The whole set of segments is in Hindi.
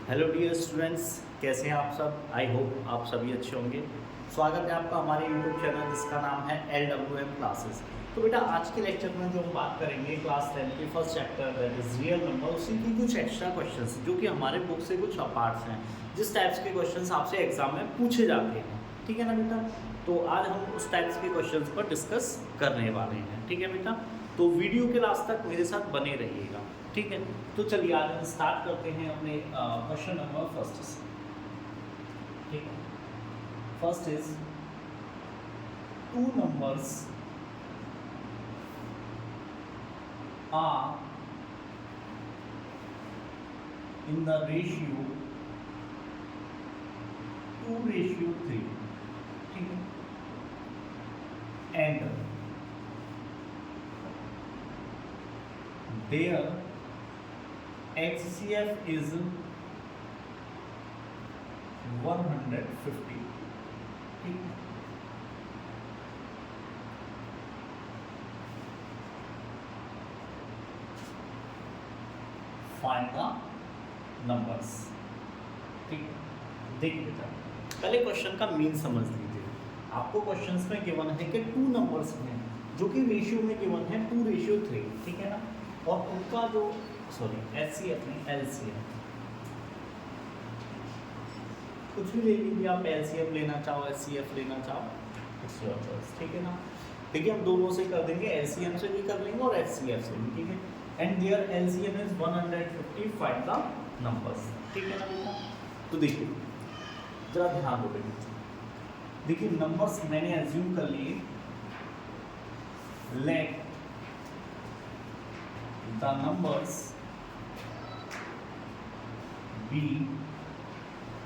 हेलो डियर स्टूडेंट्स, कैसे हैं आप सब। आई होप आप सभी अच्छे होंगे। स्वागत है आपका हमारे यूट्यूब चैनल जिसका नाम है LWM क्लासेस। तो बेटा आज के लेक्चर में जो हम बात करेंगे क्लास 10 के first chapter that is real number, उसी की कुछ एक्स्ट्रा क्वेश्चंस जो कि हमारे बुक से कुछ अपार्ट्स हैं, जिस टाइप्स के क्वेश्चंस आपसे एग्जाम में पूछे जाते हैं। ठीक है ना बेटा। तो आज हम उस टाइप्स के क्वेश्चंस पर डिस्कस करने वाले हैं। ठीक है बेटा। तो वीडियो के लास्ट तक मेरे साथ बने रहिएगा। ठीक है। तो चलिए आज हम स्टार्ट करते हैं अपने क्वेश्चन नंबर फर्स्ट से। ठीक है। First is two numbers are in the ratio 2:3। ठीक है। And their HCF is 150। ठीक है। Find the numbers. ठीक है। देखिए बेटा, पहले क्वेश्चन का मीन समझ लीजिए। आपको क्वेश्चंस में गिवन है कि टू नंबर्स हैं जो कि रेशियो में गिवन है 2:3। ठीक है ना। और उनका जो HCF नहीं LCM, कुछ भी ले लीजिए आप। LCM लेना चाहो, HCF लेना चाहो, इट्स योर चॉइस। ठीक है ना। देखिए हम दोनों से कर देंगे, LCM से भी कर लेंगे और HCF से भी। ठीक है। And their LCM is 150। Find the numbers. ठीक है ना बेटा। तो देखिए जरा ध्यान दो बेटा। देखिए नंबर्स मैंने एज्यूम कर लिए। Let the numbers be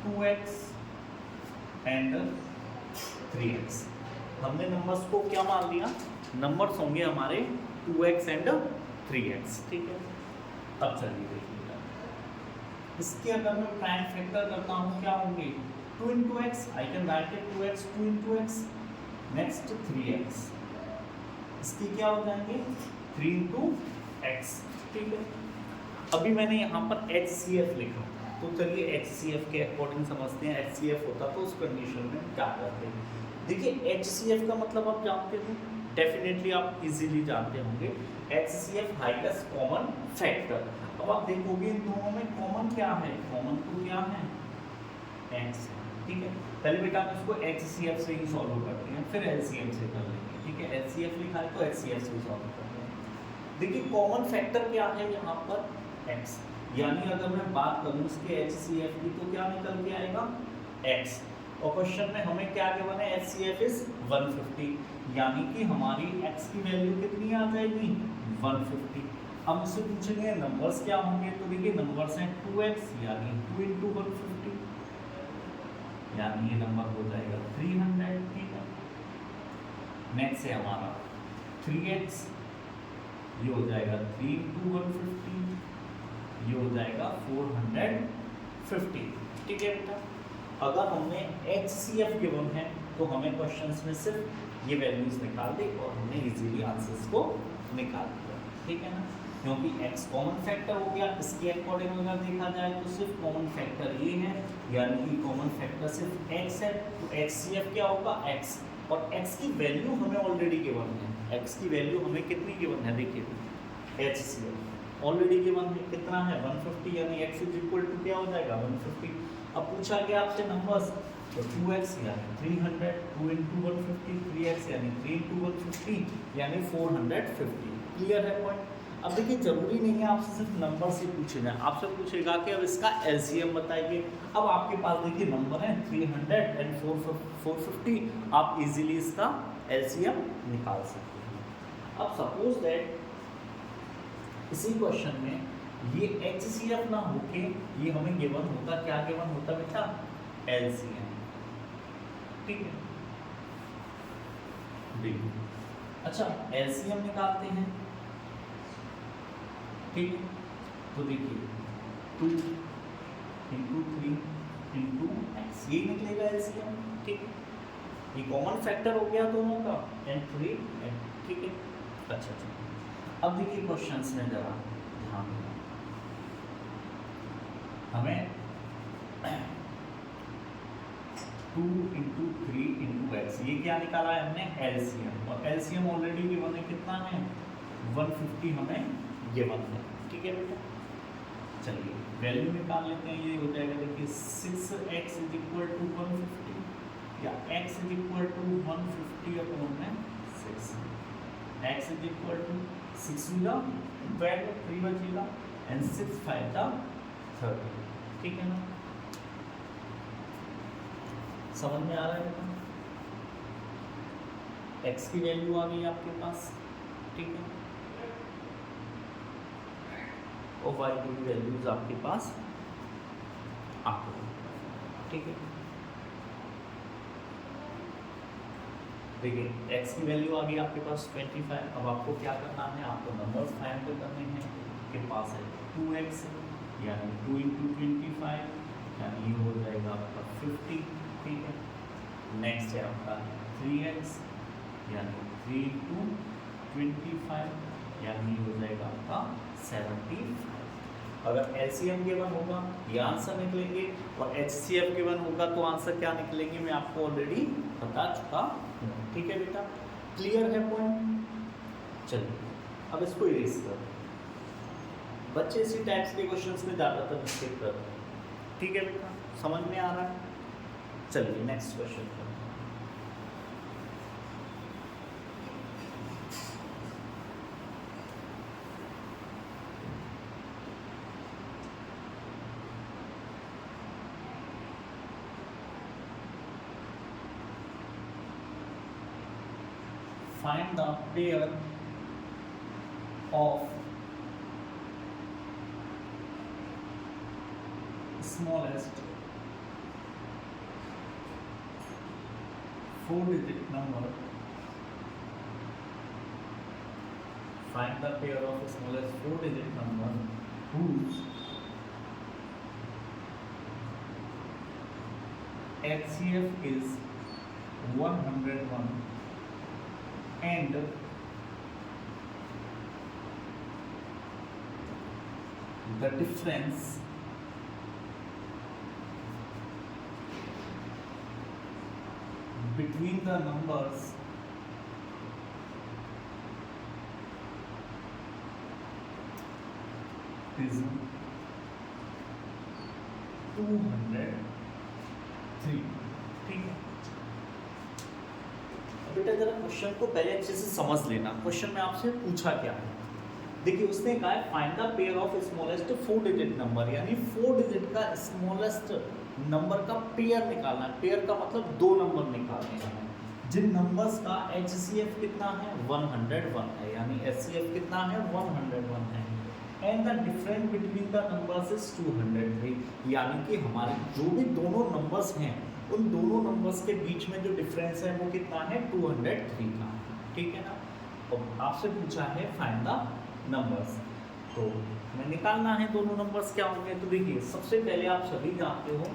2x and 3x। हमने नंबर्स को क्या मान लिया? नंबर्स होंगे हमारे 2x एंड 3x। ठीक है। अब चलिए देखिए, इसके अगर मैं प्राइम फैक्टर करता हूँ क्या होंगे? 2 into x, I can write it 2x 2 into x, next 3x। इसके क्या हो जाएंगे? 3 into x। ठीक है। अभी मैंने यहाँ पर HCF लिखा, तो चलिए HCF के अकॉर्डिंग समझते हैं। HCF होता तो उस कंडीशन में क्या करते हैं। देखिए HCF का मतलब आप जानते हो, डेफिनेटली आप इजीली जानते होंगे। HCF highest common factor. अब आप देखोगे इन दोनों में कॉमन क्या है? कॉमन तो क्या है? x। ठीक है। पहले बेटा हम इसको HCF से ही सॉल्व करते हैं, फिर LCM से कर लेंगे। ठीक है। HCF लिखा है तो HCF से सॉल्व करते हैं। देखिए कॉमन फैक्टर क्या है यहाँ पर? x। यानी अगर मैं बात करूँ इसके HCF की तो क्या निकल के आएगा? x। और क्वेश्चन में हमें क्या गिवन है? HCF इज 150, यानी कि हमारी x की वैल्यू कितनी आ जाएगी? 150। हम इससे पूछेंगे नंबर्स क्या होंगे, तो देखिए नंबर्स हैं 2x यानी 2 into 150, यानी ये नंबर हो जाएगा 300। ठीक है। नेक्स्ट है हमारा 3x, ये हो जाएगा 3 into 150, ये हो जाएगा 450। ठीक है बेटा। अगर हमने HCF गिवन है तो हमें क्वेश्चंस में सिर्फ ये वैल्यूज निकाल दे और हमने इजीली आंसर्स को निकाल दिया। ठीक है ना। क्योंकि x कॉमन फैक्टर हो गया, इसके अकॉर्डिंग अगर देखा जाए तो सिर्फ कॉमन फैक्टर ये है, यानी कि कॉमन फैक्टर सिर्फ x है। तो HCF क्या होगा? x। और x की वैल्यू हमें ऑलरेडी गिवन है। x की वैल्यू हमें कितनी गिवन है? देखिए HCF ऑलरेडी गिवन है, कितना है? 150, यानी x इज इक्वल टू क्या हो जाएगा? 150। अब पूछा गया आपसे नंबर्स, तो 2x यानी 300, 2 into 150, 3x यानी 3 into 150, यानी 450। क्लियर है पॉइंट? अब देखिए जरूरी नहीं है आपसे सिर्फ नंबर से पूछे जाए, आपसे पूछेगा कि अब इसका LCM बताइए। अब आपके पास देखिए नंबर है 300 एंड 450, आप इजीली इसका LCM निकाल सकते हैं। अब सपोज दैट इसी क्वेश्चन में ये HCF ना होके ये हमें गिवन होता, क्या गिवन होता बेटा? LCM। ठीक है। देखिए अच्छा LCM निकालते हैं। ठीक है। तो देखिए 2 into 3 into x, ये निकलेगा LCM। ठीक है। ये कॉमन फैक्टर हो गया दोनों का, एंड 3 एंड। ठीक है। अच्छा अब देखिए क्वेश्चंस में जरा ध्यान देना। हमें 2 इंटू 3 इंटू एक्स, ये क्या निकाला है हमने एलसीएम, और एलसीएम ऑलरेडी गिवन है, कितना है 150 हमें गिवन है, ठीक है बेटा। चलिए वैल्यू निकाल लेते हैं, ये हो जाएगा देखिए 6x इज इक्वल टू 150 या x is equal to 150 upon में 6, x इज इक्वल टू 6 का 12 3 बचेगा एंड 6 5 का 30, ठीक है ना, समझ में आ रहा है बेटा। x की वैल्यू आ गई आपके पास, ठीक है, और y की वैल्यूज आपके पास आ गई, ठीक है। देखिए x की वैल्यू आ गई आपके पास 25। अब आपको क्या करना है, आपको नंबर्स फाइंड करने हैं। आपके पास है 2x यानी 2 इंटू 25 यानी ये हो जाएगा आपका 50, ठीक है। नेक्स्ट है आपका 3x यानी 3 इंटू 25 यानी ये हो जाएगा आपका 75। अगर एलसीएम गिवन होगा ये आंसर निकलेंगे, और एचसीएफ गिवन होगा तो आंसर क्या निकलेंगे मैं आपको ऑलरेडी बता चुका हूँ, ठीक है बेटा। क्लियर है पॉइंट। चलिए अब इसको इरेज कर, बच्चे इसी टाइप्स के क्वेश्चंस में ज़्यादातर मिस्टेक करते हैं, ठीक है बेटा, समझ में आ रहा है। चलिए नेक्स्ट क्वेश्चन पर। Find the pair of smallest 4-digit number. Find the pair of smallest 4-digit number whose HCF is 101 and the difference between the numbers is 203, ठीक है। बेटा जरा क्वेश्चन को पहले अच्छे से समझ लेना। क्वेश्चन में आपसे पूछा क्या है, देखिए उसने कहा है find the pair of smallest 4 digit number, यानी 4 डिजिट का स्मॉलेस्ट नंबर का पेयर निकालना है। पेयर का मतलब 2 नंबर निकालने हैं जिन नंबर्स का HCF कितना है 101 है, यानी HCF कितना है 101 है, and the difference between the numbers is 203, यानी कि हमारे जो भी दोनों नंबर्स हैं उन दोनों नंबर्स के बीच में जो डिफरेंस है वो कितना है 203 का, ठीक है ना। और आपसे पूछा है फाइंड द नंबर्स, तो हमें निकालना है दोनों नंबर्स क्या होंगे। तो देखिए सबसे पहले आप सभी जानते हो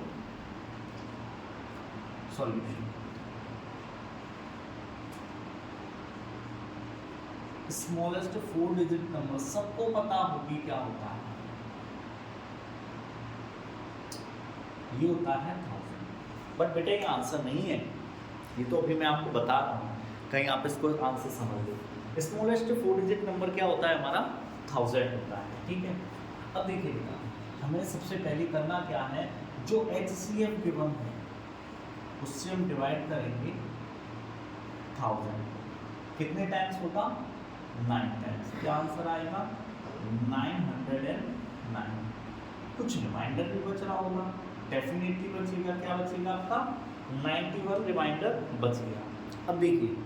सॉल्यूशन, स्मॉलेस्ट 4 डिजिट नंबर सबको पता होगी क्या होता है, ये होता है 1000। बट बेटा ये आंसर नहीं है, ये तो अभी मैं आपको बता रहा हूँ, कहीं आप इसको आंसर समझ लो। स्मॉलेस्ट 4 डिजिट नंबर क्या होता है हमारा 1000 होता है, ठीक है। अब देखिएगा हमें सबसे पहले करना क्या है, जो HCF गिवन है उससे हम डिवाइड करेंगे 1000, कितने टाइम्स होगा 9 टाइम्स, क्या आंसर आएगा 909। कुछ रिमाइंडर भी बच रहा होगा, डेफिनेटली बचेगा, क्या बचेगा आपका 91 रिमाइंडर बच गया। अब देखिए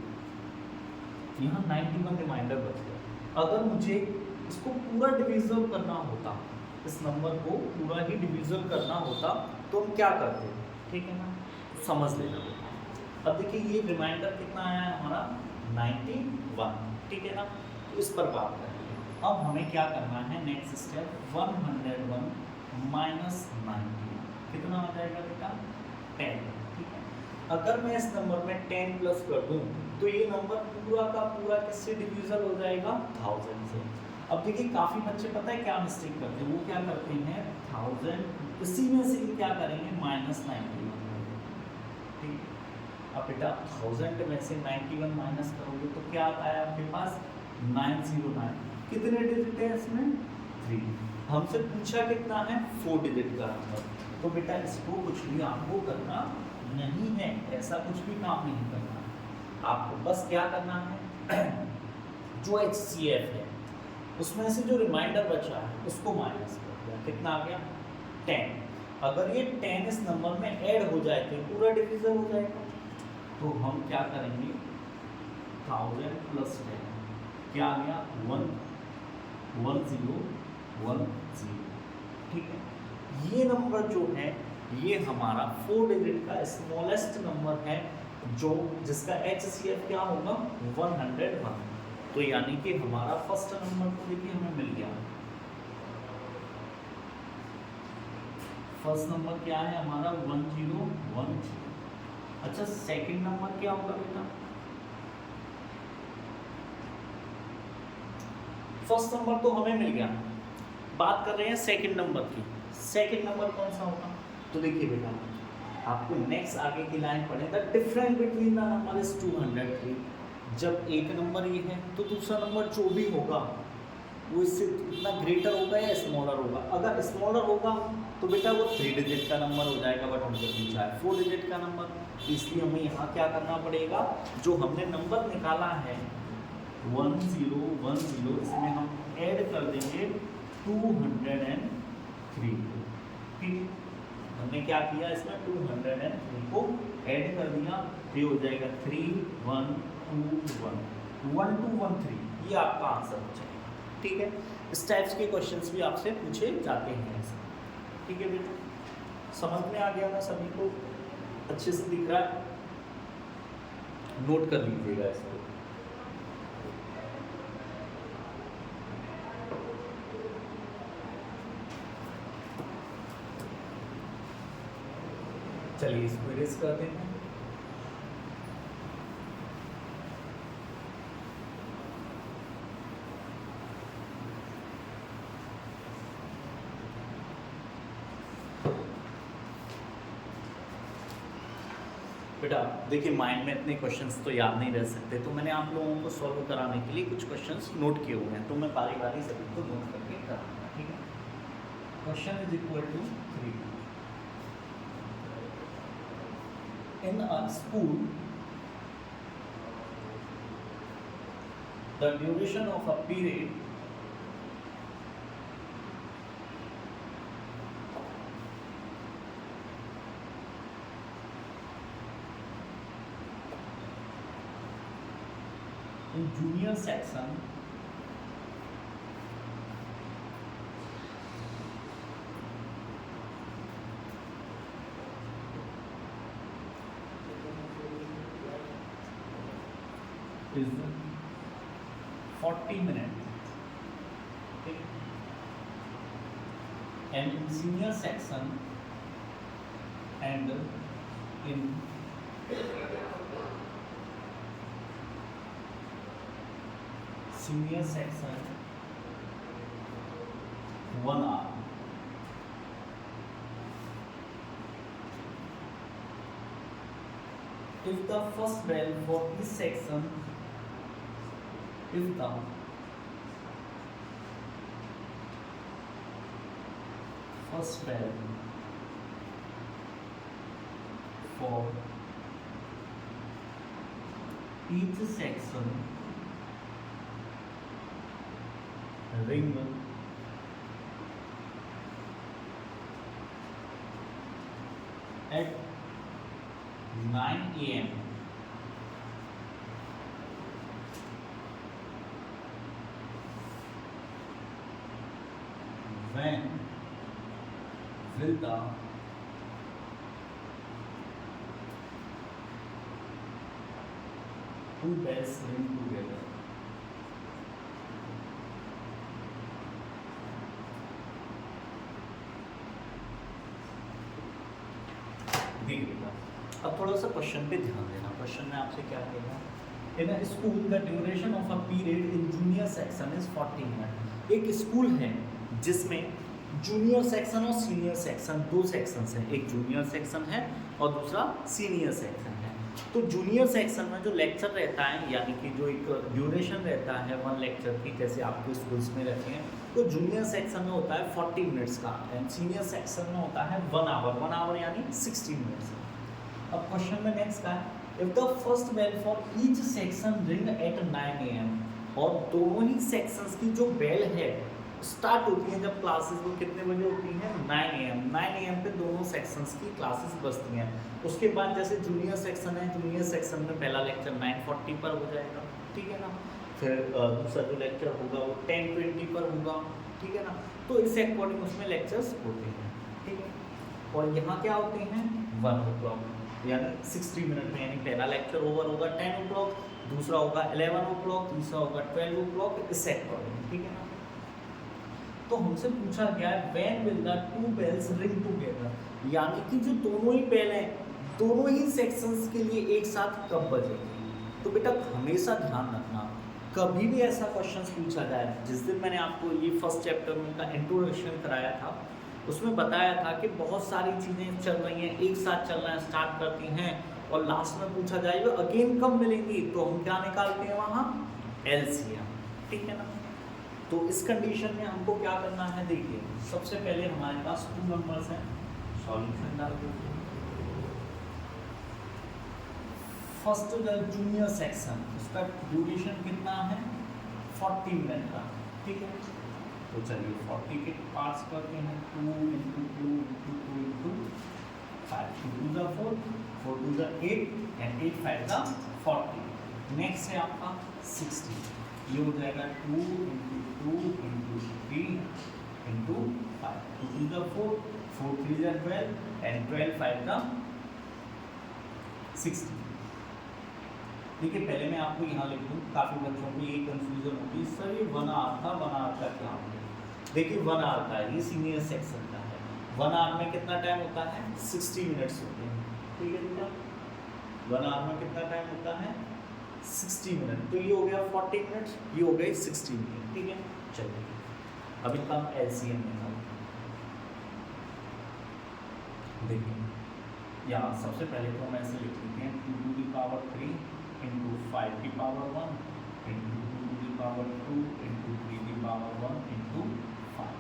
यहाँ 91 रिमाइंडर बच गया, अगर मुझे इसको पूरा डिविजल करना होता, इस नंबर को पूरा ही डिविजल करना होता तो हम क्या करते, ठीक है ना, समझ लेना। अब देखिए ये रिमाइंडर कितना आया है हमारा 91, ठीक है ना, तो इस पर बात करेंगे। अब हमें क्या करना है, नेक्स्ट स्टेप 101 माइनस 90 कितना हो जाएगा बेटा 10, ठीक है। अगर मैं इस नंबर में 10 प्लस कर दूं तो ये नंबर पूरा का पूरा किससे डिविजल हो जाएगा 1000 से। अब देखिए काफी बच्चे पता है क्या मिस्टेक करते हैं, वो क्या करते हैं 1000 इसी में से ही क्या करेंगे -91, ठीक है। अब बेटा 1000 में से 91 माइनस करोगे तो क्या आता है आपके पास 909। कितने डिजिट है इसमें 3, हमसे पूछा कितना है 4 डिजिट का नंबर। तो बेटा इसको कुछ भी आपको करना नहीं है, ऐसा कुछ भी काम नहीं करना है, आपको बस क्या करना है जो HCF है उसमें से जो रिमाइंडर बचा है उसको माइनस कर दिया, कितना आ गया 10। अगर ये 10 इस नंबर में ऐड हो जाए तो पूरा डिवीजन हो जाएगा, तो हम क्या करेंगे 1000 + 10 क्या आ गया 11010, ठीक है। ये नंबर जो है ये हमारा 4 डिजिट का स्मॉलेस्ट नंबर है, जो जिसका HCF क्या होगा 101। तो यानी कि हमारा फर्स्ट नंबर तो देखिए हमें मिल गया, फर्स्ट नंबर क्या है हमारा 1010। अच्छा सेकंड नंबर क्या होगा बेटा, फर्स्ट नंबर तो हमें मिल गया, बात कर रहे हैं सेकंड नंबर की। सेकंड नंबर कौन सा होगा, तो देखिए बेटा आपको नेक्स्ट आगे की लाइन पढ़ेगा, difference between the number is 203। जब एक नंबर ये है तो दूसरा नंबर जो भी होगा वो इससे इतना ग्रेटर होगा या स्मॉलर होगा। अगर स्मॉलर होगा तो बेटा वो 3 डिजिट का नंबर हो जाएगा, बट हमसे पूछा है 4 डिजिट का नंबर, इसलिए हमें यहाँ क्या करना पड़ेगा, जो हमने नंबर निकाला है 1010 इसमें हम ऐड कर देंगे 203, ठीक। हमने क्या किया इसमें 203 को ऐड कर दिया, ये हो जाएगा 3121 1213, ये आपका आंसर हो जाएगा, ठीक है। इस टाइप्स के क्वेश्चंस भी आपसे पूछे जाते हैं, ठीक है बेटा। समझ में आ गया ना सभी को, अच्छे से दिख रहा है, नोट कर लीजिएगा इसको। चलिए इसको इरेज कर देते हैं। बेटा देखिए माइंड में इतने क्वेश्चंस तो याद नहीं रह सकते, तो मैंने आप लोगों को सॉल्व कराने के लिए कुछ क्वेश्चंस नोट किए हुए हैं, तो मैं बारी बारी सभी को नोट करके कराऊंगा, ठीक है। Question is equal to 3। In a school, the duration of a period in junior section is 40 minutes, okay? And in senior section and in senior section 1 hour. If the first bell for each section, if the first bell for each section ring at 9 AM, when will the two bells ring together? देखिएगा, अब थोड़ा सा क्वेश्चन पे ध्यान देना। क्वेश्चन में आपसे क्या कहेगा, in a school the duration of a period in junior section is 40 minute. एक स्कूल है जिसमें जूनियर सेक्शन और सीनियर सेक्शन, दो सेक्शंस हैं, एक जूनियर सेक्शन है और दूसरा सीनियर सेक्शन है। तो जूनियर सेक्शन में जो लेक्चर रहता है, यानी कि जो एक ड्यूरेशन रहता है 1 लेक्चर की, जैसे आपके स्कूल्स में रहते हैं, तो जूनियर सेक्शन में होता है 40 मिनट्स का एंड सीनियर सेक्शन में होता है 1 आवर यानी 60 मिनट्स। अब क्वेश्चन में नेक्स्ट का है, if the first bell for each section ring at 9 AM, और दोनों ही सेक्शंस की जो बेल है स्टार्ट होती है जब क्लासेस वो कितने बजे होती हैं 9 AM। 9 AM पे दोनों सेक्शंस की क्लासेस बजती हैं। उसके बाद जैसे जूनियर सेक्शन है, जूनियर सेक्शन में पहला लेक्चर 9:40 पर हो जाएगा, ठीक है ना। फिर दूसरा जो लेक्चर होगा वो 10:20 पर होगा, ठीक है ना। तो इस अकॉर्डिंग उसमें लेक्चर्स होते हैं, ठीक है। और यहाँ क्या होते हैं 1 o'clock यानी 60 मिनट में, यानी पहला लेक्चर ओवर होगा 10 o'clock, दूसरा होगा 11 o'clock, तीसरा होगा 12 o'clock, इस अकॉर्डिंग, ठीक है ना। तो हमसे पूछा गया है when will the two bells ring together, यानी कि जो दोनों ही बेल हैं दोनों ही सेक्शंस के लिए एक साथ कब बजेगी। तो बेटा हमेशा ध्यान रखना, कभी भी ऐसा क्वेश्चन पूछा जाए, जिस दिन मैंने आपको ये फर्स्ट चैप्टर में का इंट्रोडक्शन कराया था उसमें बताया था कि बहुत सारी चीज़ें चल रही हैं, एक साथ चलना स्टार्ट करती हैं और लास्ट में पूछा जाएगा अगेन कब मिलेंगी, तो हम क्या निकालते हैं वहाँ LCM, ठीक है ना। तो इस कंडीशन में हमको क्या करना है, देखिए सबसे पहले हमारे पास 2 नंबर्स हैं, सॉल्यूशन डाल दीजिए। फर्स्ट जूनियर सेक्शन, उसका ड्यूरेशन कितना है 40 मिनट का, ठीक है। तो चलिए 40 के पार्ट्स करते हैं, 2 × 2 × 2 × 5, 2 × 4, 4 × 8 एंड 8 5 × 40। नेक्स्ट है आपका 60, ये हो जाएगा 2 × 2 × 3 × 5, 2 × 4, 4 3 × 12 एंड 12 5 × 60। देखिए पहले मैं आपको यहाँ लिख दूँ, काफ़ी बच्चों को ये कंफ्यूजन होती है, सर ये 1 आवर था, 1 आवर का क्या होगा। देखिए 1 आवर का है, ये सीनियर सेक्शन का है। 1 आवर में कितना टाइम होता है 60 मिनट्स होते हैं, ठीक है बेटा। 1 आवर में कितना टाइम होता है 60 मिनट, तो ये हो गया 40 मिनट्स, ये हो गए 60 मिनट, ठीक है। चलिए अब इनका LCM निकालो। देखिए यहाँ सबसे पहले तो हम ऐसे लिख लेते हैं 2 to the power 3 × 5 की पावर 1 × 2 to the power 2 × 3 की पावर 1 × 5।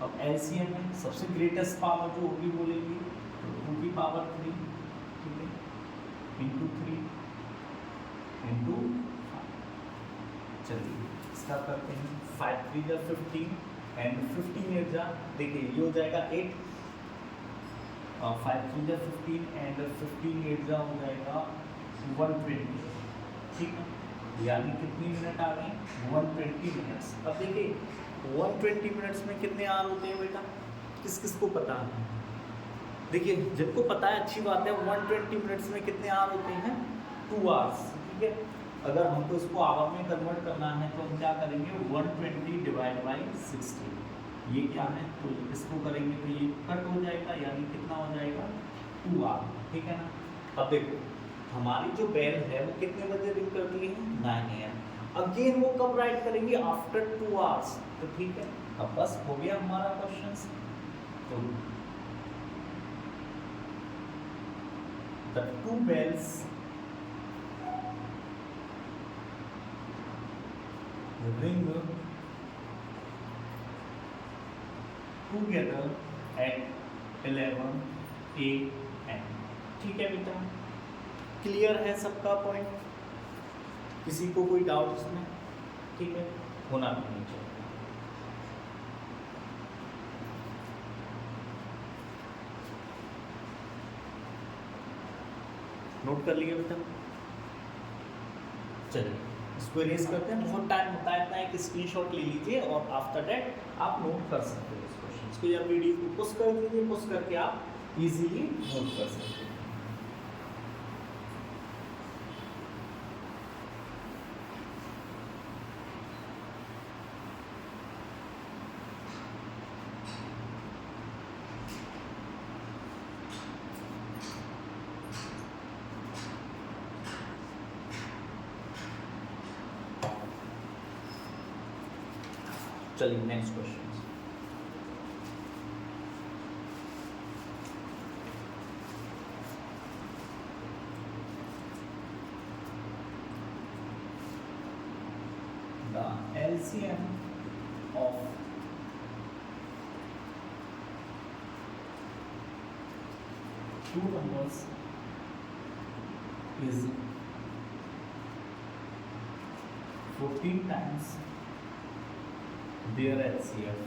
अब LCM में सबसे ग्रेटेस्ट पावर जो होगी बोलेगी तो 2 की पावर 3, ठीक है, × 3 × 5। चलिए इसका करते हैं 5 3 × 15 एंड 15 8 जा, देखिए ये हो जाएगा 8, 5 3 × 15 एंड 15 8 जा हो जाएगा 120, ठीक है। यानी कितनी मिनट आ गई 120 मिनट्स। अब देखिए 120 मिनट्स में कितने आवर होते हैं बेटा, किस किस को पता है। देखिए जिनको पता है अच्छी बात है, 120 मिनट्स में कितने आवर होते हैं 2 आवर्स, ठीक है। अगर हमको इसको आवर में कन्वर्ट करना है तो हम क्या करेंगे 120 / 60, ये क्या है तो इसको करेंगे तो ये कट हो जाएगा, यानी कितना हो जाएगा 2 आवर, ठीक है ना। अब देखो हमारी जो बेल है वो कितने बजे रिंग करती है 9 AM। अगेन वो कब राइट करेंगे आफ्टर 2 आवर्स, तो ठीक है। अब बस हो गया हमारा क्वेश्चन। तो the 2 bells ring together at 11 AM, ठीक है बेटा। क्लियर है सबका पॉइंट, किसी को कोई डाउट इसमें, ठीक है, होना भी नहीं चाहिए। नोट कर लिए बेटा। चलिए इसको इरेज करते हैं, बहुत टाइम होता है इतना, एक स्क्रीनशॉट ले लीजिए और आफ्टर दैट आप नोट कर सकते हो इस क्वेश्चन को, या वीडियो को पुश कर दीजिए, पुश करके आप इजीली नोट कर सकते हो। चलिए next question. The LCM of two numbers is 14 times their HCF.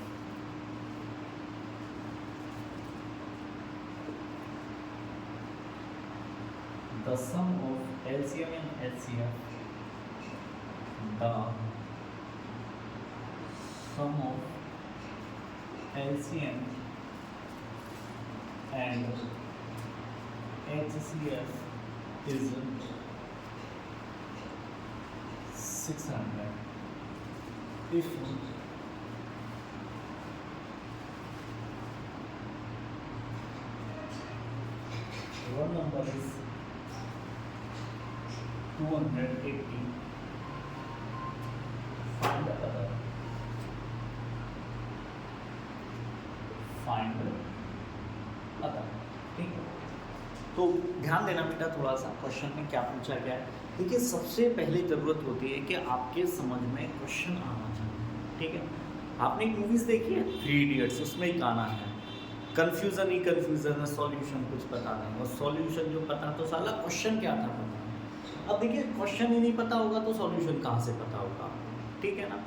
The sum of LCM and HCF, the sum of LCM and HCF is 600. If one number is 280, find the other. Find the other. ठीक है, तो ध्यान देना बेटा थोड़ा सा क्वेश्चन में क्या पूछा गया है। देखिए सबसे पहले ज़रूरत होती है कि आपके समझ में क्वेश्चन आना चाहिए। ठीक है, आपने एक मूवीज़ देखी है 3 इडियट्स, उसमें एक गाना है कन्फ्यूज़न ही कन्फ्यूज़न है, सॉल्यूशन कुछ पता नहीं, और सॉल्यूशन जो पता तो साला क्वेश्चन क्या था पता। अब देखिए क्वेश्चन ही नहीं पता होगा तो सॉल्यूशन कहाँ से पता होगा। ठीक है ना,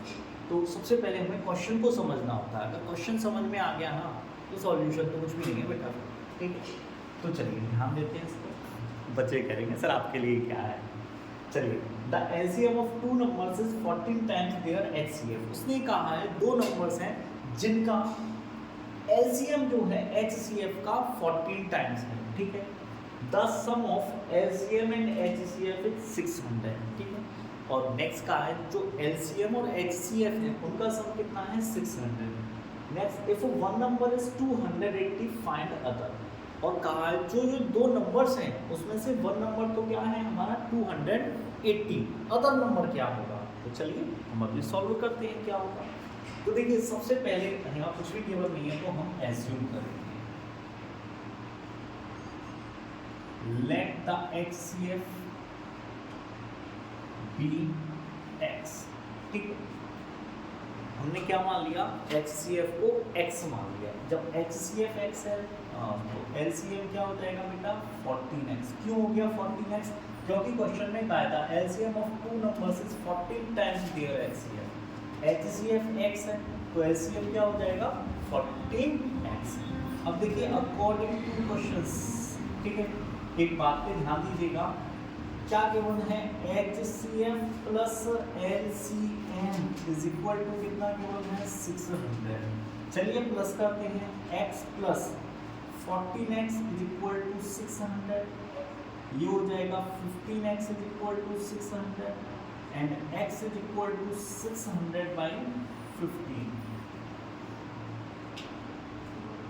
तो सबसे पहले हमें क्वेश्चन को समझना होता है। अगर क्वेश्चन समझ में आ गया ना तो सॉल्यूशन तो कुछ भी नहीं है बेटा। ठीक है, तो चलिए ध्यान देते हैं इसको। बच्चे करेंगे सर आपके लिए क्या है। चलिए, the LCM of two numbers is 14 times their HCF. उसने कहा है दो नंबर्स हैं जिनका एलसीएम जो है एचसीएफ का 14 टाइम्स है। ठीक है, the sum of LCM and HCF is 600। ठीक है, और नेक्स्ट का है जो एलसीएम और एचसीएफ है उनका सम कितना है 600। Next, if one number is 280 find other. और कहा है जो ये दो नंबर्स हैं उसमें से वन नंबर तो क्या है हमारा 280, अदर नंबर क्या होगा। तो चलिए हम अभी सॉल्व करते हैं क्या होगा। तो देखिए सबसे पहले यहाँ कुछ भी केवल नहीं है तो हम एज्यूम करेंगे let the HCF be X. ठीक है, हमने क्या मान लिया HCF को x मान लिया। जब HCF x है तो LCM क्या हो जाएगा बेटा 14x। क्यों हो गया 14x? क्योंकि क्वेश्चन में कहा था LCM of two numbers is 14 times their HCF। HCF x है तो LCM क्या हो जाएगा 14x। अब देखिए अकॉर्डिंग टू क्वेश्चंस, ठीक है, एक बात पे ध्यान दीजिएगा, क्या गिवन है HCF plus LCM is equal to कितना गिवन है 600। चलिए प्लस करते हैं, x plus 14x is equal to 600, ये हो जाएगा 15x is equal to 600 and x is equal to 600 by 15।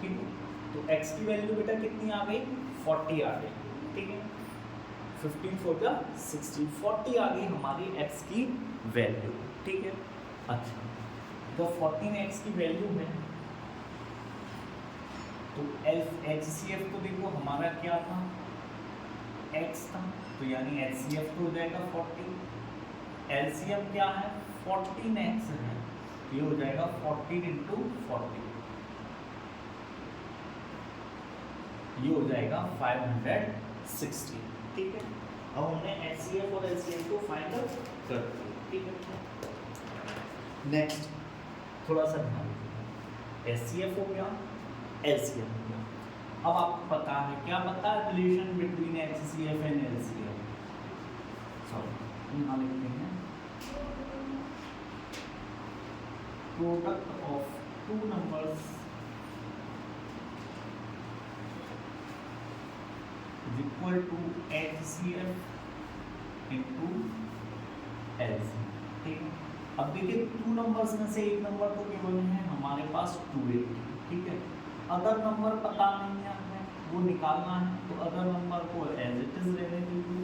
ठीक है, तो x की वैल्यू बेटा कितनी आ गई 40 आ गई। ठीक है, 15 4 जा 60, 40 आ गई हमारी x की वैल्यू। ठीक है, अच्छा तो 14x की वैल्यू है तो HCF तो देखो हमारा क्या था x था, तो यानी HCF तो हो जाएगा 40। LCM क्या है 14x है, ये हो जाएगा 14 इंटू 40, ये हो जाएगा 560। ठीक है, अब हमने HCF और LCM को फाइंड आउट कर दिया। ठीक है, नेक्स्ट थोड़ा सा ध्यान दीजिए, HCF हो गया LCM हो गया। अब आपको पता है क्या पता है relation between HCF and LCM। Sorry यहाँ लिखते हैं product of two numbers is equal to HCF into LCM। ठीक है, अब देखिए टू नंबर्स में से एक नंबर तो केवल है हमारे पास 280। ठीक है, अदर नंबर पता नहीं है हमें, वो निकालना है, तो अदर नंबर को एज इट इज लेने दीजिए।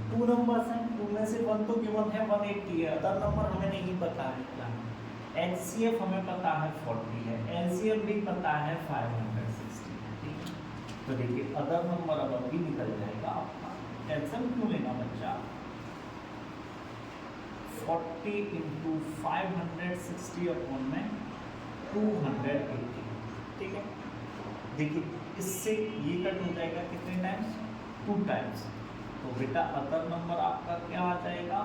टू नंबर्स हैं, टू में से वन तो केवल है 180 है, अदर नंबर हमें नहीं पता है क्या है। HCF हमें पता है 40 है, LCM भी पता है 560 है, ठीक है। तो देखिए अदर नंबर अब भी निकल जाएगा आपका, टेंशन क्यों लेना बच्चा। 40 इंटू 560 अपॉन में 280, ठीक है। देखिए इससे ये कट हो जाएगा कितने टाइम्स, 2 टाइम्स। तो बेटा अदर नंबर आपका क्या आ जाएगा,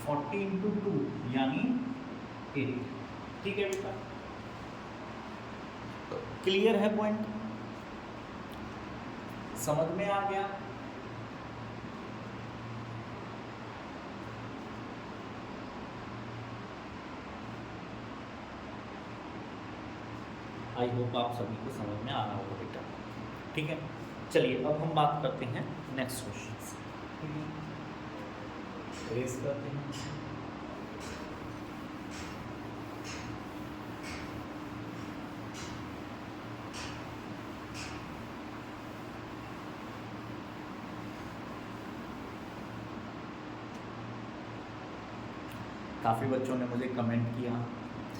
40 इंटू 2 यानी 8, ठीक है बेटा। क्लियर है पॉइंट, समझ में आ गया। आई होप आप सभी को समझ में आ रहा होगा बेटा, ठीक है। चलिए अब हम बात करते हैं नेक्स्ट क्वेश्चन से, ठीक है। रेस करते हैं, काफ़ी बच्चों ने मुझे कमेंट किया,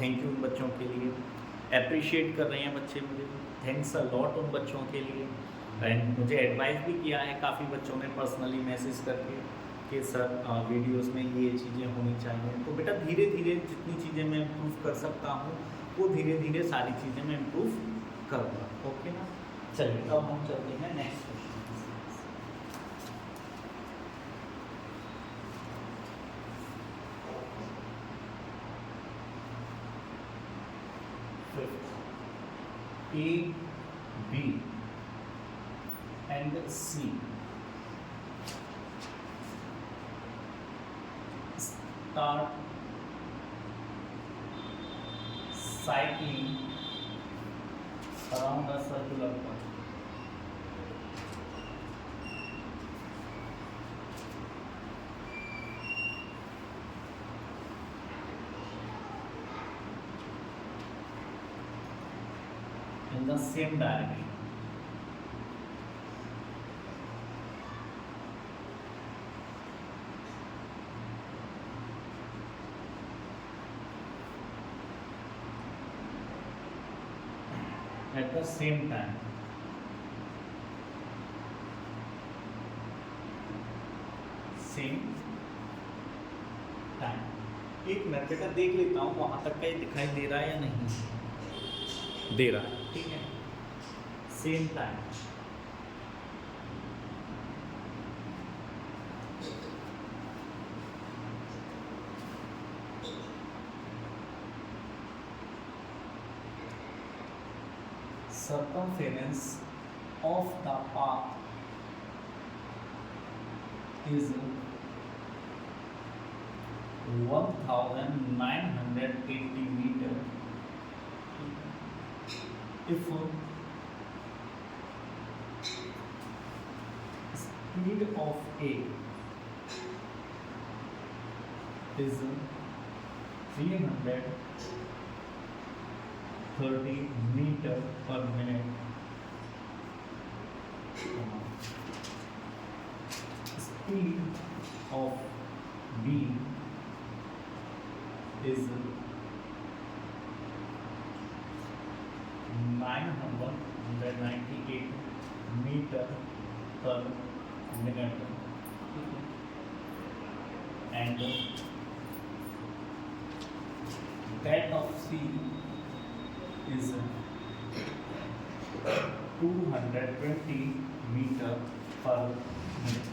थैंक यू उन बच्चों के लिए, अप्रिशिएट कर रहे हैं बच्चे मुझे, थैंक्स अ लॉट उन बच्चों के लिए। एंड मुझे एडवाइस भी किया है काफ़ी बच्चों ने पर्सनली मैसेज करके कि सर वीडियोस में ये चीज़ें होनी चाहिए। तो बेटा धीरे धीरे जितनी चीज़ें मैं इम्प्रूव कर सकता हूँ वो धीरे धीरे सारी चीज़ें मैं इम्प्रूव करूँगा, ओके ना। चलिए अब हम चलते हैं next question. A, B and C start cycling around a circular point. In the same direction. At the same time. Same time. एक मिनट बेटा देख लेता हूँ वहां तक का ये दिखाई दे रहा है या नहीं दे रहा है, ठीक है। Same time circumference of the path is 1980 meter. If speed of A is 330 meter per minute, speed of B is 998 meter per minute, and that of C is 220 meter per minute.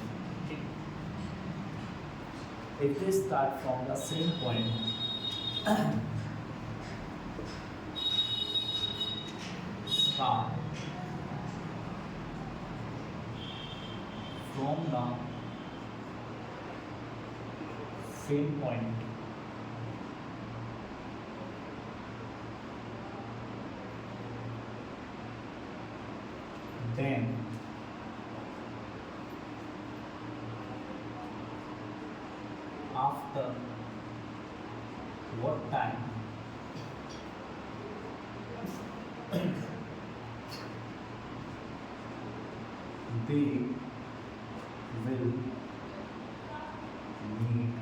If they start from the same point, start from the same point, then after what time they will meet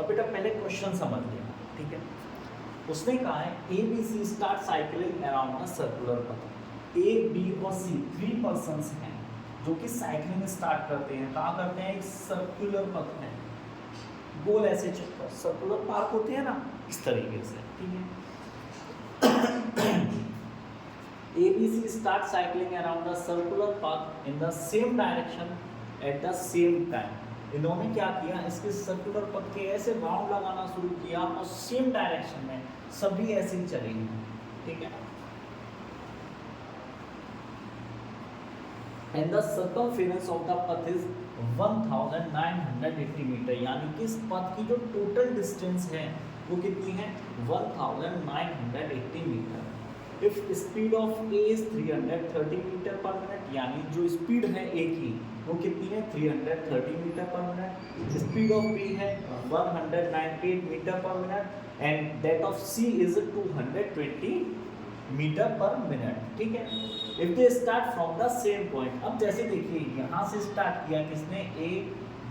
अब बेटा पहले क्वेश्चन समझ लेना, ठीक है। उसने कहा है A B C start cycling around the circular path. A B और सी 3 पर्सन्स हैं जो कि साइकिलिंग स्टार्ट करते हैं। कहाँ करते हैं? एक सर्कुलर पथ में, गोल ऐसे चक्कर, सर्कुलर पार्क होते हैं ना, इस तरीके से, ठीक है। ABC start cycling around the circular path in the same direction at the same time. इन्होंने क्या किया, इसके सर्कुलर पथ के ऐसे राउंड लगाना शुरू किया और सेम डायरेक्शन में सभी ऐसे ही चलेंगे, ठीक है। And the circumference of the path is 1980 metre, यानी कि इस पथ की जो टोटल डिस्टेंस है वो कितनी है? 1980 metre. If speed of A is 330 metre per minute, यानी जो स्पीड है ए की वो कितनी है? 330 metre per minute. Speed of B है 198 metre per minute and that of C is 220 metre per minute, ठीक है। If they start from the same point, अब जैसे देखिए यहाँ से स्टार्ट किया किसने? ए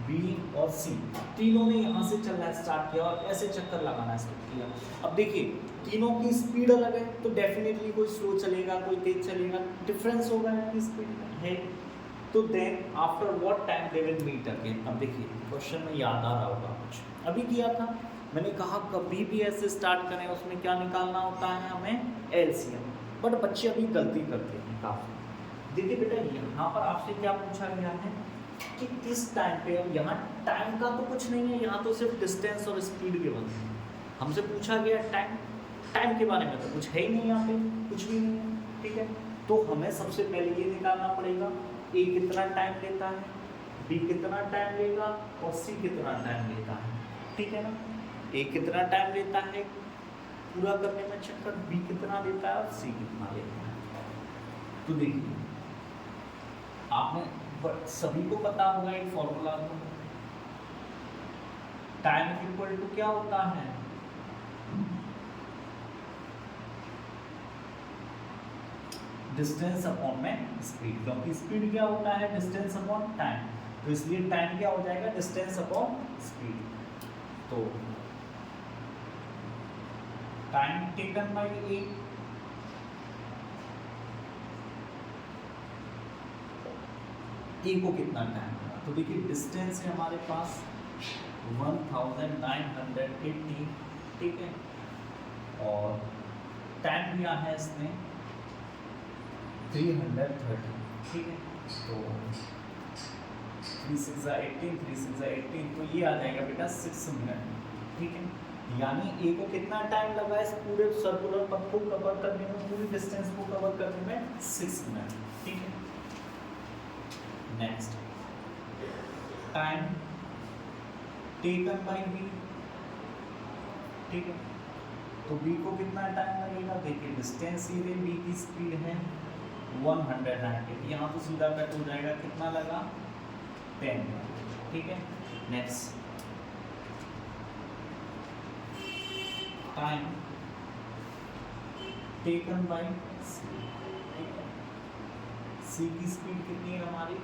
बी और सी, तीनों ने यहाँ से चलना स्टार्ट किया और ऐसे चक्कर लगाना स्टार्ट किया। अब देखिए तीनों की स्पीड अलग है तो डेफिनेटली कोई स्लो चलेगा, कोई तेज चलेगा, डिफरेंस होगा इनकी स्पीड में है। तो then after what time they will meet again. अब देखिए क्वेश्चन में याद आ रहा होगा कुछ अभी किया था, मैंने कहा कभी भी ऐसे स्टार्ट करें उसमें क्या निकालना होता है हमें? एलसीएम। बट बच्चे अभी गलती करते हैं काफ़ी। देखिए बेटा यहाँ पर आपसे क्या पूछा गया है कि किस टाइम पे, अब यहाँ टाइम का तो कुछ नहीं है, यहाँ तो सिर्फ डिस्टेंस और स्पीड के बारे में हमसे पूछा गया। टाइम के बारे में तो कुछ है ही नहीं, यहाँ पे कुछ भी नहीं है, ठीक है। तो हमें सबसे पहले ये निकालना पड़ेगा ए कितना टाइम लेता है, बी कितना टाइम लेगा और सी कितना टाइम लेता है, ठीक है ना। ए कितना टाइम लेता है पूरा करने में चक्कर, बी कितना लेता है और सी कितना लेता है। तो देखिए आपने सभी को पता होगा एक फॉर्मूला, तो टाइम इक्वल टू क्या होता है? डिस्टेंस अपॉन में स्पीड, क्योंकि स्पीड क्या होता है? डिस्टेंस अपॉन टाइम, तो इसलिए टाइम क्या हो जाएगा? Distance upon speed. तो टाइम टेकन बाय ए, ए को कितना टाइम लगा? तो देखिए डिस्टेंस है हमारे पास 1980, ठीक है, और टाइम दिया है इसने 330, ठीक है। तो 3 6 18, 3 6 18, तो ये आ जाएगा बेटा 6 मिनट, ठीक है। यानी ए को कितना टाइम लगा इस पूरे सर्कुलर पथ को कवर करने में, पूरी डिस्टेंस को कवर करने में? 6 मिनट, ठीक है। Next time taken by B, ठीक है। तो बी को कितना टाइम लगेगा? देखिए डिस्टेंस सीधे बी की स्पीड है 190, यहाँ तो सीधा कट हो जाएगा, कितना लगा? 10 मिनट, ठीक है। नेक्स्ट टाइम टेकन बाय सी, ठीक है। सी की स्पीड कितनी है हमारी?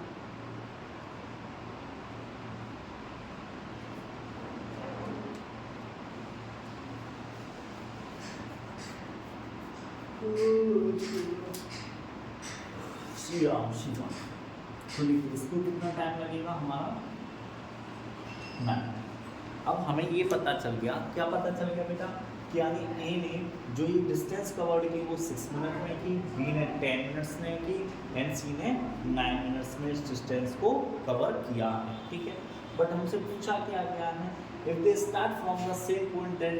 श्री राम। तो देखिए इसको कितना टाइम लगेगा हमारा? 9। अब हमें ये पता चल गया, क्या पता चल गया बेटा? कि यानी ए ने जो ये डिस्टेंस कवर्ड की वो 6 मिनट में की, बी ने 10 मिनट्स में की एंड सी ने 9 मिनट्स में इस डिस्टेंस को कवर किया है, ठीक है। बट हमसे पूछा क्या गया है? If they start from the same point then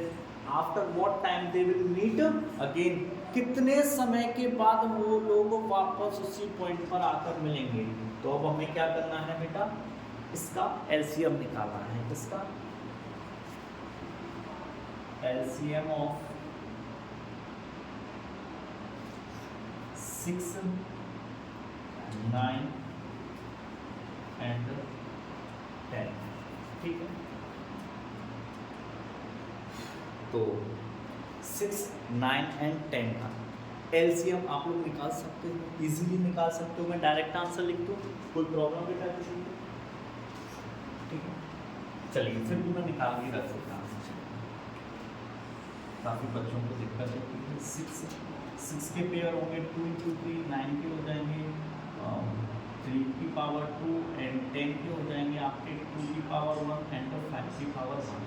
after what time they will meet again, कितने समय के बाद वो लोग वापस उसी पॉइंट पर आकर मिलेंगे। तो अब हमें क्या करना है बेटा? इसका एलसीएम निकालना है। इसका LCM of 6, 9 and 10, ठीक है। तो 6, 9 and 10 का LCM आप लोग निकाल सकते हो, इजीली निकाल सकते हो। मैं डायरेक्ट आंसर लिख दूँ, कोई प्रॉब्लम बेटा किसी को? ठीक है। चलिए फिर भी मैं निकाल के रख सकता हूँ, काफ़ी बच्चों को दिक्कत होती है। 6 के पेयर होंगे, 2 इंटू 3 9 के हो जाएंगे, 3 की पावर 2 एंड 10 के हो जाएंगे आपके 2 की पावर 1 एंड 5 की पावर 1।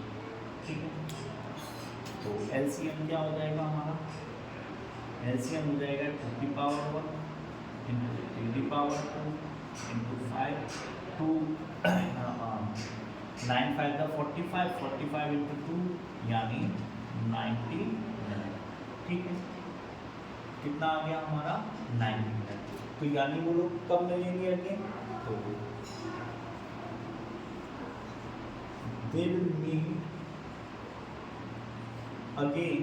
ठीक है, तो एलसीएम क्या हो जाएगा हमारा? एलसीएम हो जाएगा 2 की पावर 1 इंटू 3 की पावर 2 इंटू 5 2 9 5 का 45 45 इंटू 2 यानी 90 मिनट। ठीक है, कितना आ गया हमारा? 90 मिनट। तो यानी वो लोग कब मिलेंगे अगेन? तो they will meet again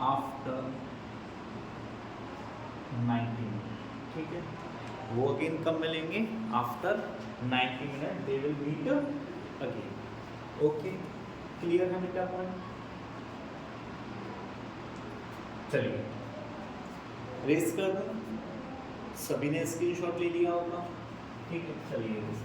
after 90 minute. ठीक है, वो अगेन कब मिलेंगे? After 90 minute they will meet again. Okay, clear है बेटा पॉइंट? चलिए रेस कर दो, सभी ने स्क्रीनशॉट ले लिया होगा। ठीक है, चलिए रेस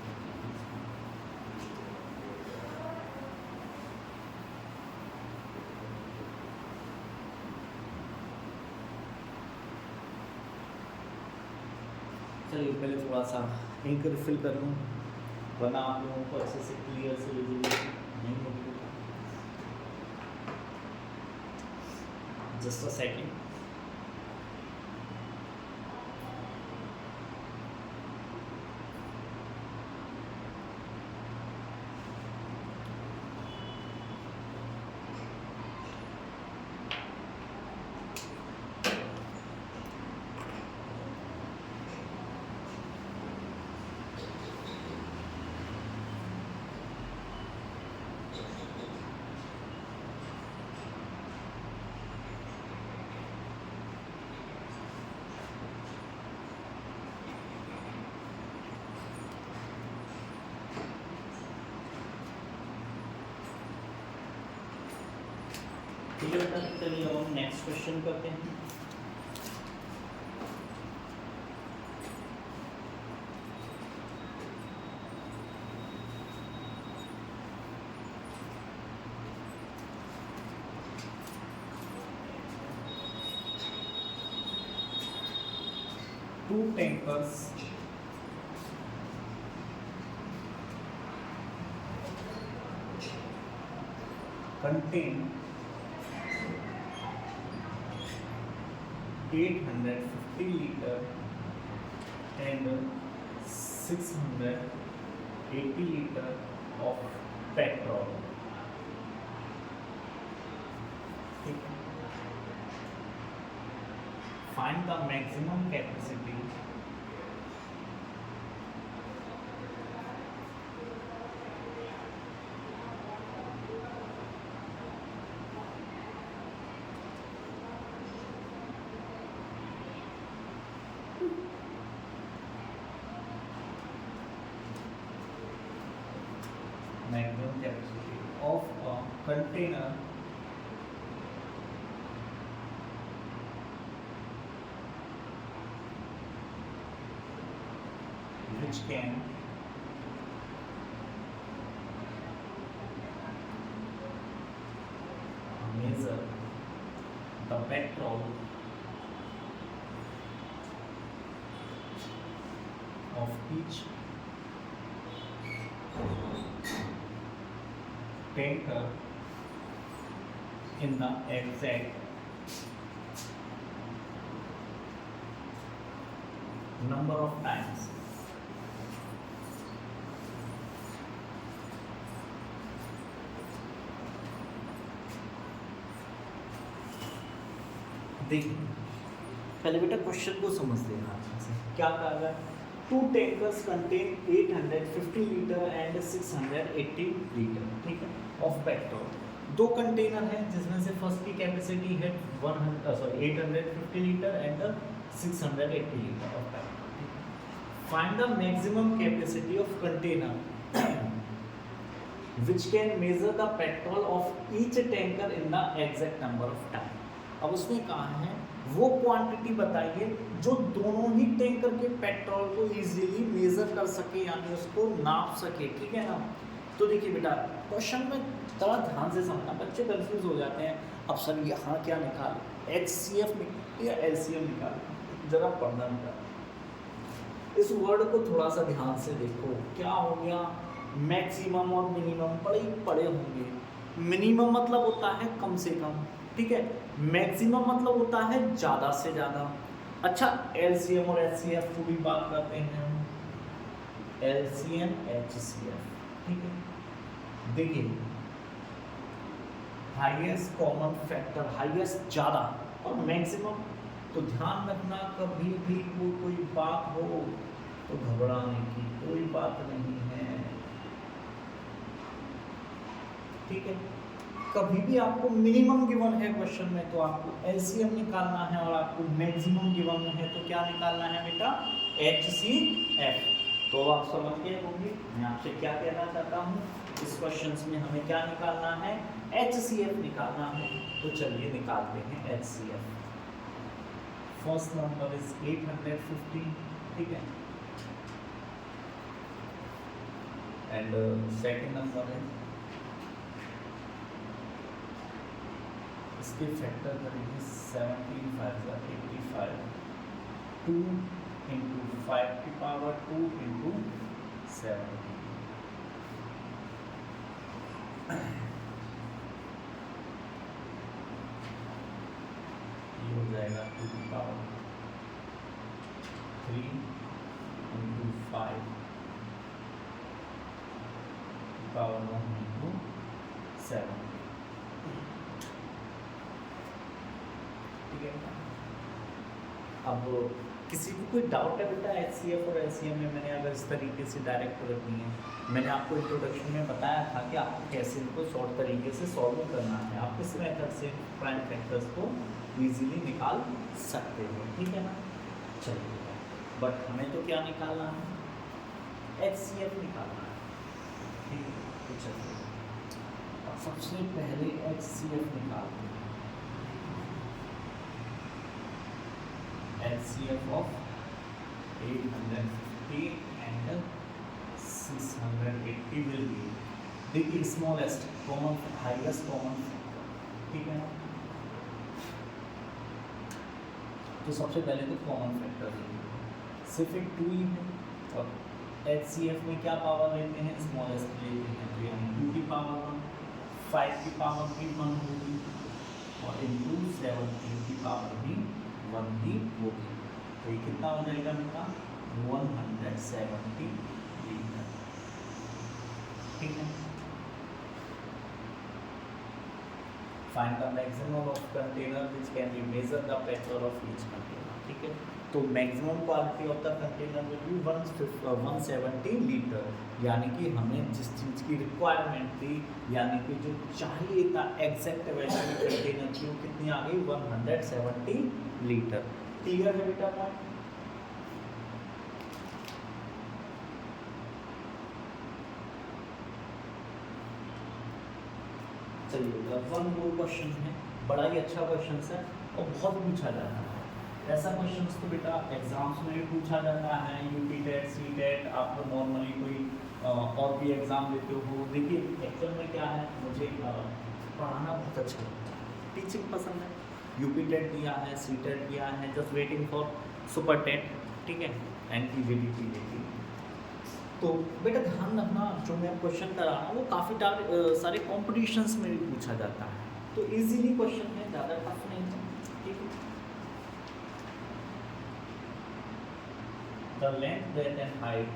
चलिए पहले थोड़ा सा इंक रिफिल कर लूँ, वरना आप लोगों को अच्छे से क्लियर से विजिबिलिटी नहीं होगी। Just a second. ठीक है बेटा, चलिए अब हम नेक्स्ट क्वेश्चन करते हैं। Two tankers contain 850 liter and 680 liter of petrol. Find the maximum capacity of a container which can measure the petrol of each tanker in the exact number of times देखिए पहले बेटा क्वेश्चन को समझते हैं अच्छे से। क्या कहा गया? Two tankers contain 850 litre and 680 litre, ठीक है, ऑफ पेट्रोल। दो कंटेनर हैं जिसमें से फर्स्ट की कैपेसिटी है 850 litre and 680 litre of petrol. Find the maximum capacity of container which can measure the petrol of each tanker in the exact number of time। अब उसमें कहा है वो क्वांटिटी बताइए जो दोनों ही टैंकर के पेट्रोल को इजीली मेजर कर सके, यानी उसको नाप सके, ठीक है ना। तो देखिए बेटा क्वेश्चन में थोड़ा ध्यान से समझना, बच्चे कंफ्यूज हो जाते हैं, अब सर यहाँ क्या निकाल, HCF या LCM निकाल, जरा पढ़ना निकाल। इस वर्ड को थोड़ा सा ध्यान से देखो, क्या हो गया, मैक्सिमम और मिनिमम पढ़े होंगे। मिनिमम मतलब होता है कम से कम, ठीक है, मैक्सिमम मतलब होता है ज़्यादा से ज़्यादा। अच्छा LCM और HCF की भी बात करते हैं, LCM HCF, ठीक है। देखिए हाईएस्ट कॉमन फैक्टर, हाईएस्ट ज़्यादा और मैक्सिमम, तो ध्यान रखना कभी भी कोई बात हो तो घबराने की कोई बात नहीं है, ठीक है। कभी भी आपको मिनिमम गिवन है क्वेश्चन में तो आपको LCM निकालना है, और आपको मैक्सिमम गिवन है तो क्या निकालना है बेटा, HCF। तो आप समझ गए होंगे मैं आपसे क्या कहना चाहता हूँ, इस क्वेश्चन में हमें क्या निकालना है, HCF निकालना है। तो चलिए निकालते हैं HCF। फर्स्ट नंबर इज 850, ठीक है, एंड सेकंड नंबर है, इसके फैक्टर करेंगे 17 5 85, 2 into 5 की पावर 2 into 17, ये हो जाएगा 2 की पावर 3 into 5 की पावर 1 into 7, ठीक है। अब किसी को कोई डाउट है बेटा HCF और LCM में, मैंने अगर इस तरीके से डायरेक्ट रखनी है, मैंने आपको इंट्रोडक्शन में बताया था कि आपको कैसे इनको शॉर्ट तरीके से सॉल्व करना है, आप किस मेथड से प्राइम फैक्टर्स को इजीली निकाल सकते हो, ठीक है ना। चलिए बट हमें तो क्या निकालना है, HCF निकालना है, ठीक है। तो चलिए अब सबसे पहले HCF निकालते हैं, HCF of 850 and 680 will be, देखिए स्मॉलेस्ट कॉमन हाईएस्ट कॉमन, ठीक है ना। तो सबसे पहले तो कॉमन फैक्टर सिर्फ एक 2 ही है, और HCF में क्या पावर लेते हैं, स्मॉलेस्ट लेते हैं, तो यानी 2 की पावर 1, 5 की पावर भी 1 होगी, और इंटू 17 की पावर भी 1 ही होगी। तो ये कितना हो जाएगा बेटा, 170 लीटर, ठीक है। Find the maximum of container which can be measure the pressure of each container, ठीक है। तो maximum quality of the container will be 170 litre, यानी कि हमें जिस चीज़ की रिक्वायरमेंट थी, यानी कि जो चाहिए था एग्जैक्ट वैल्यू कंटेनर की, वो कितनी आ गई, 170 लीटर। क्लियर है बेटा पॉइंट। चलिए वन मोर क्वेश्चन है, बड़ा ही अच्छा क्वेश्चन है और बहुत पूछा जाता है। ऐसा क्वेश्चन तो बेटा एग्जाम्स में भी पूछा जाता है, यूपी टेट, सी टेट, आप नॉर्मली कोई और भी एग्ज़ाम देते हो। देखिए एक्चुअल में क्या है, मुझे पढ़ाना बहुत अच्छा लगता है, टीचिंग पसंद है। यूपी टेट दिया है, सी टेट दिया है, just waiting for super TET, ठीक है, NTJDP देखिए। तो बेटा ध्यान रखना, जो मैं क्वेश्चन करा रहा हूँ वो काफ़ी सारे कॉम्पिटिशन्स में भी पूछा जाता है, तो इजीली क्वेश्चन है, ज़्यादा टफ नहीं है, ठीक है। The length, breadth and height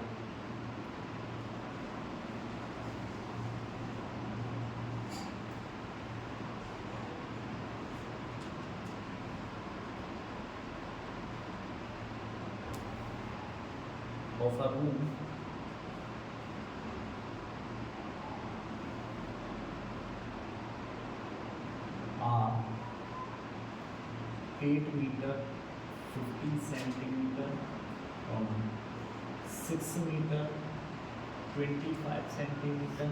of a room are 8 meter 50 centimeter, 6 meter 25 centimeter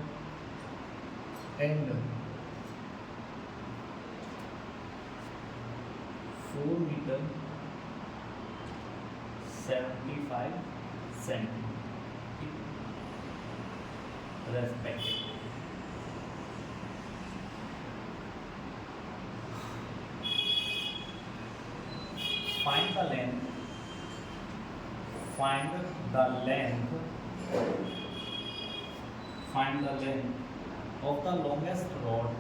and 4 metre 75 centimetre respective. Find the length of the longest rod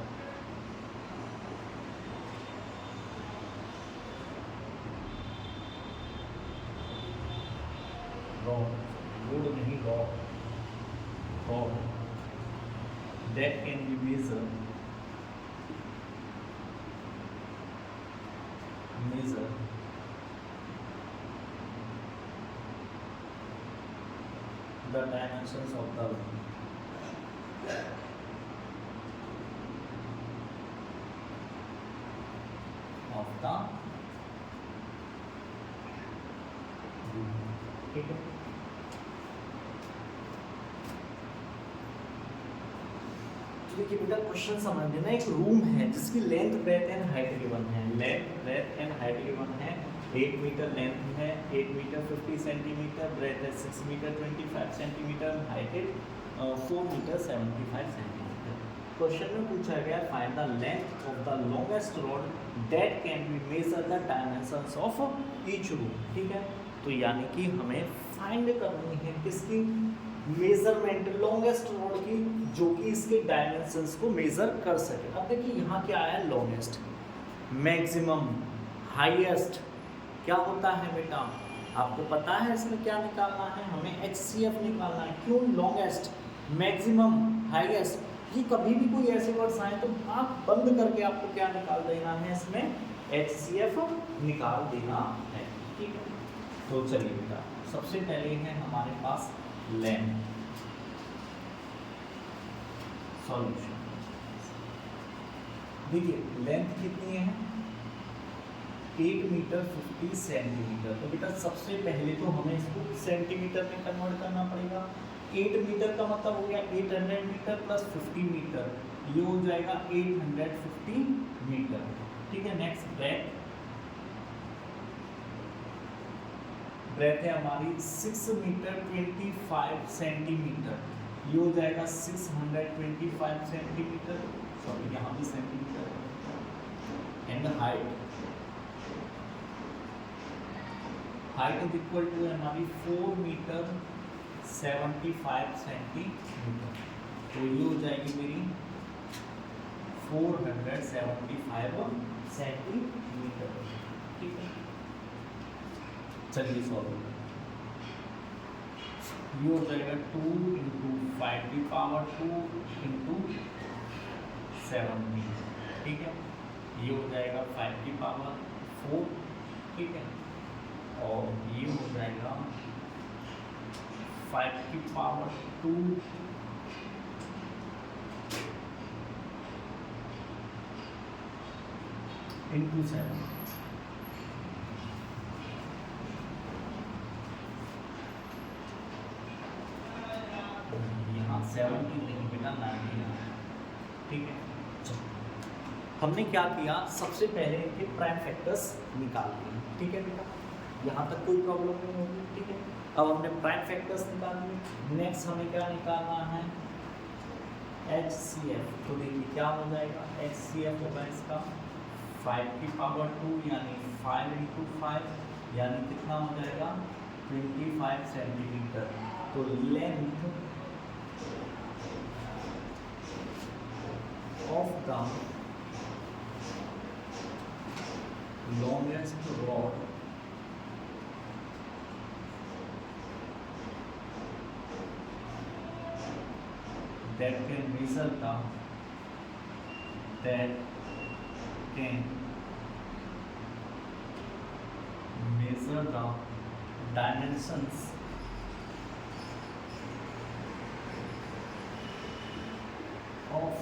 that can be measured the dimensions of the ठीक है। देखिए बेटा क्वेश्चन समझ लेना, एक रूम है जिसकी length breadth and height given है, length breadth and height given है, 8 मीटर लेंथ है, 8 मीटर 50 सेंटीमीटर, ब्रेथ है 6 मीटर 25 सेंटीमीटर, हाइट है 4 मीटर 75 सेंटीमीटर। क्वेश्चन में पूछा गया find the length of the longest rod that can be measure the dimensions of each room. ठीक है, तो यानी कि हमें फाइंड करनी है किसकी मेजरमेंट लॉन्गेस्ट रॉड की, जो कि इसके डायमेंशंस को मेजर कर सके। अब देखिए यहाँ क्या आया, लॉन्गेस्ट, मैक्सिमम, हाईएस्ट क्या होता है बेटा, आपको पता है इसमें क्या निकालना है, हमें HCF निकालना है। क्यों, लॉन्गेस्ट, मैक्सिमम, हाईएस्ट, ये कभी भी कोई ऐसे वर्ड्स आए तो आँख बंद करके आपको क्या निकाल देना है, इसमें HCF निकाल देना है। ठीक है, तो चलिए बेटा सबसे पहले है हमारे पास लेंथ, सॉल्यूशन। देखिए लेंथ कितनी है, 8 मीटर 50 सेंटीमीटर। तो बेटा सबसे पहले तो हमें इसको सेंटीमीटर में कन्वर्ट करना पड़ेगा। 8 मीटर का मतलब हो गया 800 मीटर प्लस 50 मीटर, ये हो जाएगा 850 मीटर। ठीक है, नेक्स्ट ब्रेथ है हमारी 6 मीटर 25 सेंटीमीटर, ये हो जाएगा 625 सेंटीमीटर, सॉरी यहाँ भी centimetre. And height is equal to हमारी 4 मीटर 75 सेंटीमीटर, तो ये हो जाएगी मेरी 475 सेंटीमीटर। ठीक है, चलिए सॉल्व, ये हो जाएगा 2 × 5 की पावर 2 × 70। ठीक है, ये हो जाएगा 5 की पावर 4। ठीक है, और ये हो जाएगा 5 की पावर 2 × 7। यहाँ 70 नहीं बेटा 90। ठीक है, हमने क्या किया, सबसे पहले इनके प्राइम फैक्टर्स निकाल लिए। ठीक है बेटा, यहाँ तक कोई प्रॉब्लम नहीं होगी। ठीक है, अब हमने प्राइम फैक्टर्स निकाल लिए, नेक्स्ट हमें क्या निकालना है, HCF। तो देखिए क्या हो जाएगा, HCF होगा इसका 5 की पावर 2 यानी 5 × 5 यानी कितना हो जाएगा 25 सेंटीमीटर। तो length of the longest rod that can measure the dimensions of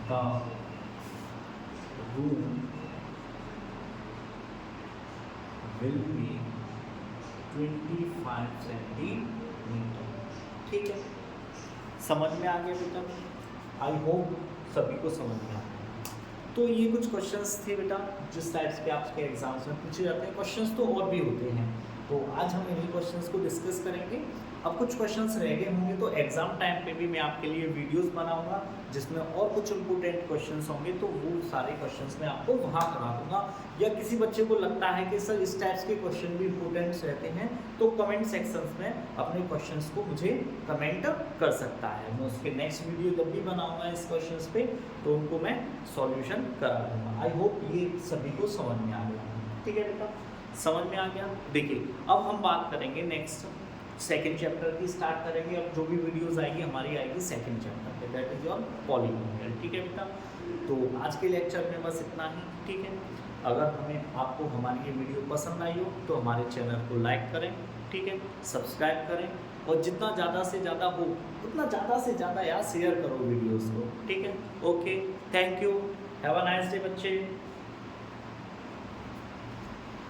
the room will be 25 centimetre. ठीक है, समझ में आ गया बेटा, आई होप सभी को समझ में आ गया। तो ये कुछ क्वेश्चंस थे बेटा जिस टाइप्स के आपके एग्जाम्स में पूछे जाते हैं। क्वेश्चंस तो और भी होते हैं, तो आज हम इन्हीं क्वेश्चंस को डिस्कस करेंगे। अब कुछ क्वेश्चंस रह गए होंगे तो एग्जाम टाइम पे भी मैं आपके लिए वीडियोस बनाऊंगा जिसमें और कुछ इंपॉर्टेंट क्वेश्चंस होंगे, तो वो सारे क्वेश्चंस मैं आपको वहाँ करा दूंगा। या किसी बच्चे को लगता है कि सर इस टाइप्स के क्वेश्चन भी इंपॉर्टेंट्स रहते हैं, तो कमेंट सेक्शंस में अपने क्वेश्चंस को मुझे कमेंट कर सकता है। मैं उसके नेक्स्ट वीडियो जब भी बनाऊंगा इस क्वेश्चंस पे तो उनको मैं सॉल्यूशन करा दूंगा। आई होप ये सभी को समझ में आ गया। ठीक है बेटा, समझ में आ गया। देखिए अब हम बात करेंगे नेक्स्ट सेकंड चैप्टर की स्टार्ट करेंगे। अब जो भी वीडियोस आएगी हमारी आएगी सेकंड चैप्टर पे, दैट इज योर पॉलीनोमियल। ठीक है बेटा, तो आज के लेक्चर में बस इतना ही। ठीक है, अगर आपको हमारी ये वीडियो पसंद आई हो तो हमारे चैनल को लाइक करें, ठीक है, सब्सक्राइब करें, और जितना ज़्यादा से ज़्यादा हो उतना ज़्यादा से ज़्यादा यार शेयर करो वीडियोज़ को। ठीक है, okay, thank you, have a nice day बच्चे।